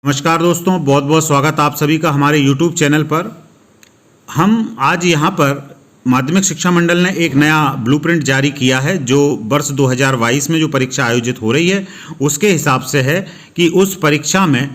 नमस्कार दोस्तों, बहुत बहुत स्वागत आप सभी का हमारे YouTube चैनल पर। हम आज यहाँ पर माध्यमिक शिक्षा मंडल ने एक नया ब्लूप्रिंट जारी किया है जो वर्ष 2022 में जो परीक्षा आयोजित हो रही है उसके हिसाब से है कि उस परीक्षा में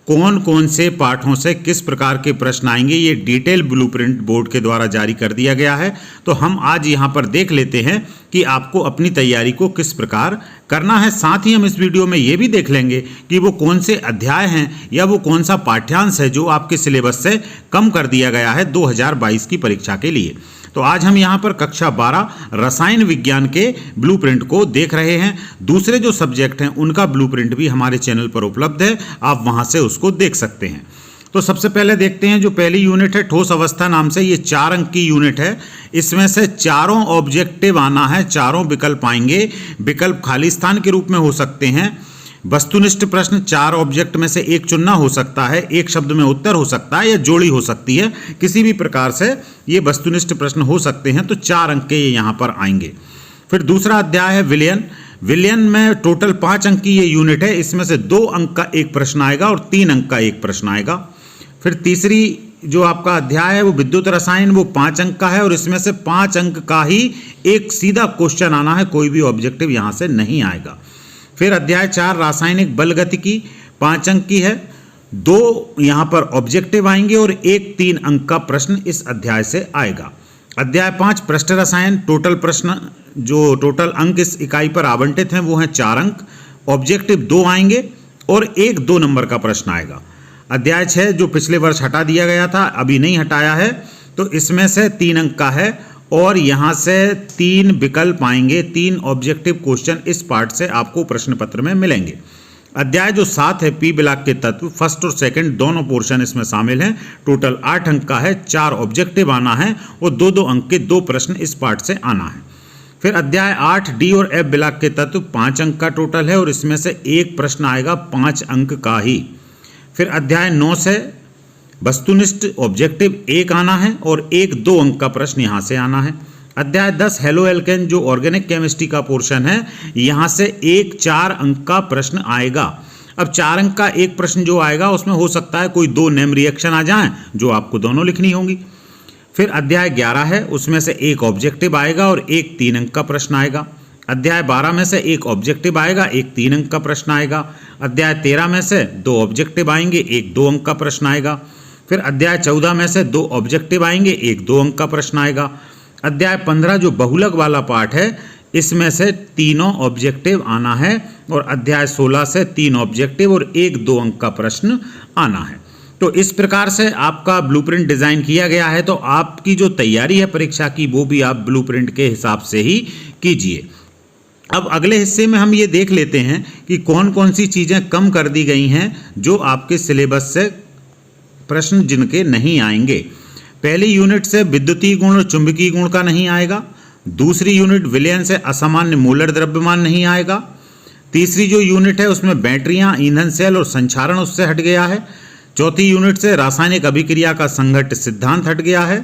कौन कौन से पाठों से किस प्रकार के प्रश्न आएंगे। ये डिटेल ब्लूप्रिंट बोर्ड के द्वारा जारी कर दिया गया है। तो हम आज यहाँ पर देख लेते हैं कि आपको अपनी तैयारी को किस प्रकार करना है। साथ ही हम इस वीडियो में ये भी देख लेंगे कि वो कौन से अध्याय हैं या वो कौन सा पाठ्यांश है जो आपके सिलेबस से कम कर दिया गया है 2022 की परीक्षा के लिए। तो आज हम यहाँ पर कक्षा 12 रसायन विज्ञान के ब्लूप्रिंट को देख रहे हैं। दूसरे जो सब्जेक्ट हैं उनका ब्लूप्रिंट भी हमारे चैनल पर उपलब्ध है, आप वहाँ से उसको देख सकते हैं। तो सबसे पहले देखते हैं जो पहली यूनिट है ठोस अवस्था नाम से, ये 4 अंक की यूनिट है। इसमें से चारों ऑब्जेक्टिव आना है, चारों विकल्प आएंगे। विकल्प खाली स्थान के रूप में हो सकते हैं। वस्तुनिष्ठ प्रश्न 4 ऑब्जेक्ट में से एक चुनना हो सकता है, एक शब्द में उत्तर हो सकता है या जोड़ी हो सकती है। किसी भी प्रकार से ये वस्तुनिष्ठ प्रश्न हो सकते हैं। तो 4 अंक के ये यहाँ पर आएंगे। फिर दूसरा अध्याय है विलयन। विलयन में टोटल 5 अंक की ये यूनिट है। इसमें से 2 अंक का एक प्रश्न आएगा और 3 अंक का एक प्रश्न आएगा। फिर तीसरी जो आपका अध्याय है वो विद्युत रसायन, वो 5 अंक का है और इसमें से 5 अंक का ही एक सीधा क्वेश्चन आना है, कोई भी ऑब्जेक्टिव यहाँ से नहीं आएगा। फिर अध्याय 4 रासायनिक बल गतिकी 5 अंक की है, 2 यहाँ पर ऑब्जेक्टिव आएंगे और एक 3 अंक का प्रश्न इस अध्याय से आएगा। अध्याय 5 पृष्ठ रसायन, टोटल प्रश्न जो टोटल अंक इस इकाई पर आवंटित हैं वो हैं 4 अंक, ऑब्जेक्टिव 2 आएंगे और एक 2 नंबर का प्रश्न आएगा। अध्याय 6 जो पिछले वर्ष हटा दिया गया था, अभी नहीं हटाया है, तो इसमें से 3 अंक का है और यहाँ से 3 विकल्प आएंगे। 3 ऑब्जेक्टिव क्वेश्चन इस पार्ट से आपको प्रश्न पत्र में मिलेंगे। अध्याय जो 7 है पी ब्लॉक के तत्व, फर्स्ट और सेकंड दोनों पोर्शन इसमें शामिल हैं। टोटल 8 अंक का है, 4 ऑब्जेक्टिव आना है और 2-2 अंक के 2 प्रश्न इस पार्ट से आना है। फिर अध्याय 8 डी और एफ ब्लॉक के तत्व 5 अंक का टोटल है और इसमें से एक प्रश्न आएगा 5 अंक का ही। फिर अध्याय 9 से वस्तुनिष्ठ ऑब्जेक्टिव 1 आना है और एक 2 अंक का प्रश्न यहाँ से आना है। अध्याय 10 हेलो एल्केन जो ऑर्गेनिक केमिस्ट्री का पोर्शन है, यहाँ से एक 4 अंक का प्रश्न आएगा। अब 4 अंक का एक प्रश्न जो आएगा उसमें हो सकता है कोई 2 नेम रिएक्शन आ जाएं जो आपको दोनों लिखनी होंगी। फिर अध्याय 11 है, उसमें से एक ऑब्जेक्टिव आएगा और एक 3 अंक का प्रश्न आएगा। अध्याय 12 में से एक ऑब्जेक्टिव आएगा, एक 3 अंक का प्रश्न आएगा। अध्याय 13 में से 2 ऑब्जेक्टिव आएंगे, एक 2 अंक का प्रश्न आएगा। फिर अध्याय 14 में से 2 ऑब्जेक्टिव आएंगे, एक 2 अंक का प्रश्न आएगा। अध्याय 15 जो बहुलक वाला पार्ट है, इसमें से तीनों ऑब्जेक्टिव आना है और अध्याय 16 से 3 ऑब्जेक्टिव और एक 2 अंक का प्रश्न आना है। तो इस प्रकार से आपका ब्लूप्रिंट डिज़ाइन किया गया है। तो आपकी जो तैयारी है परीक्षा की वो भी आप ब्लूप्रिंट के हिसाब से ही कीजिए। अब अगले हिस्से में हम ये देख लेते हैं कि कौन कौन सी चीज़ें कम कर दी गई हैं जो आपके सिलेबस से प्रश्न जिनके नहीं आएंगे। पहली यूनिट से विद्युतीय गुण और चुंबकीय गुण का नहीं आएगा। दूसरी यूनिट विलयन से असामान्य मोलर द्रव्यमान नहीं आएगा। तीसरी जो यूनिट है उसमें बैटरियां, ईंधन सेल और संचारण उससे हट गया है। चौथी यूनिट से रासायनिक अभिक्रिया का संघट्ट सिद्धांत हट गया है।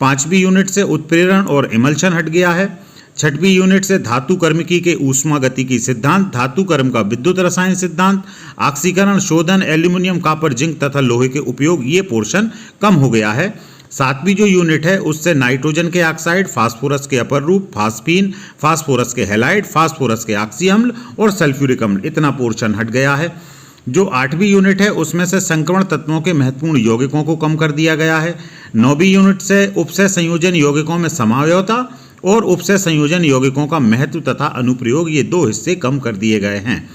5वीं यूनिट से उत्प्रेरण और इमल्शन हट गया है। 6वीं यूनिट से धातु कर्मिकी के ऊष्मा गतिकी सिद्धांत, धातु कर्म का विद्युत रसायन सिद्धांत, ऑक्सीकरण, शोधन, एल्यूमिनियम, कॉपर, जिंक तथा लोहे के उपयोग, ये पोर्शन कम हो गया है। 7वीं जो यूनिट है उससे नाइट्रोजन के ऑक्साइड, फास्फोरस के अपर रूप, फास्फीन, फास्फोरस के हैलाइड, फास्फोरस के ऑक्सी अम्ल और सल्फ्यूरिक अम्ल, इतना पोर्शन हट गया है। जो 8वीं यूनिट है उसमें से संक्रमण तत्वों के महत्वपूर्ण यौगिकों को कम कर दिया गया है। 9वीं यूनिट से उपसय संयोजन यौगिकों में समवायता और उपसय संयोजन यौगिकों का महत्व तथा अनुप्रयोग, ये 2 हिस्से कम कर दिए गए हैं।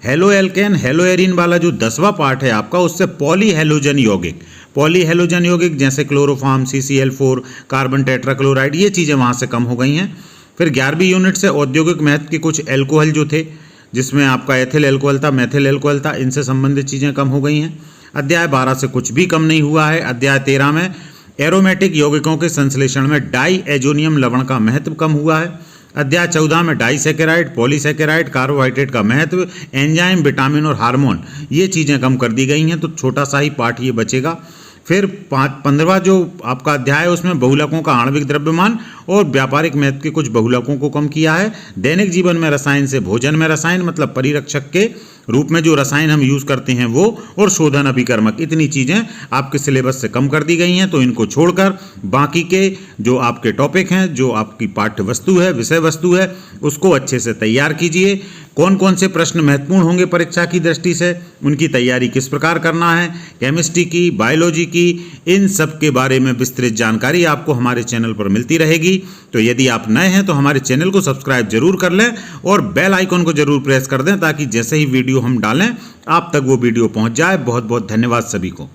हेलो एल्केन हेलो एरिन वाला जो 10वां पार्ट है आपका, उससे पॉली हेलोजन यौगिक, पॉली हेलोजन यौगिक जैसे क्लोरोफॉर्म, CCl4, कार्बन टेट्राक्लोराइड, ये चीज़ें वहाँ से कम हो गई हैं। फिर 11वीं यूनिट से औद्योगिक महत्व के कुछ एल्कोहल जो थे, जिसमें आपका एथिल एल्कोहल था, मेथिल एल्कोहल था, इनसे संबंधित चीज़ें कम हो गई हैं। अध्याय 12 से कुछ भी कम नहीं हुआ है। अध्याय 13 में एरोमेटिक यौगिकों के संश्लेषण में डाई एजोनियम लवण का महत्व कम हुआ है। अध्याय 14 में डाइसैकेराइड, पॉलीसैकेराइड, कार्बोहाइड्रेट का महत्व, एंजाइम, विटामिन और हार्मोन, ये चीज़ें कम कर दी गई हैं। तो छोटा सा ही पार्ट ये बचेगा। फिर 15वां जो आपका अध्याय है उसमें बहुलकों का आणविक द्रव्यमान और व्यापारिक महत्व के कुछ बहुलकों को कम किया है। दैनिक जीवन में रसायन से भोजन में रसायन, मतलब परिरक्षक के रूप में जो रसायन हम यूज़ करते हैं वो, और शोधन अभिकर्मक, इतनी चीज़ें आपके सिलेबस से कम कर दी गई हैं। तो इनको छोड़कर बाकी के जो आपके टॉपिक हैं, जो आपकी पाठ्य वस्तु है, विषय वस्तु है, उसको अच्छे से तैयार कीजिए। कौन कौन से प्रश्न महत्वपूर्ण होंगे परीक्षा की दृष्टि से, उनकी तैयारी किस प्रकार करना है, केमिस्ट्री की, बायोलॉजी की, इन सब के बारे में विस्तृत जानकारी आपको हमारे चैनल पर मिलती रहेगी। तो यदि आप नए हैं तो हमारे चैनल को सब्सक्राइब जरूर कर लें और बेल आइकन को जरूर प्रेस कर दें, ताकि जैसे ही वीडियो हम डालें आप तक वो वीडियो पहुंच जाए। बहुत बहुत धन्यवाद सभी को।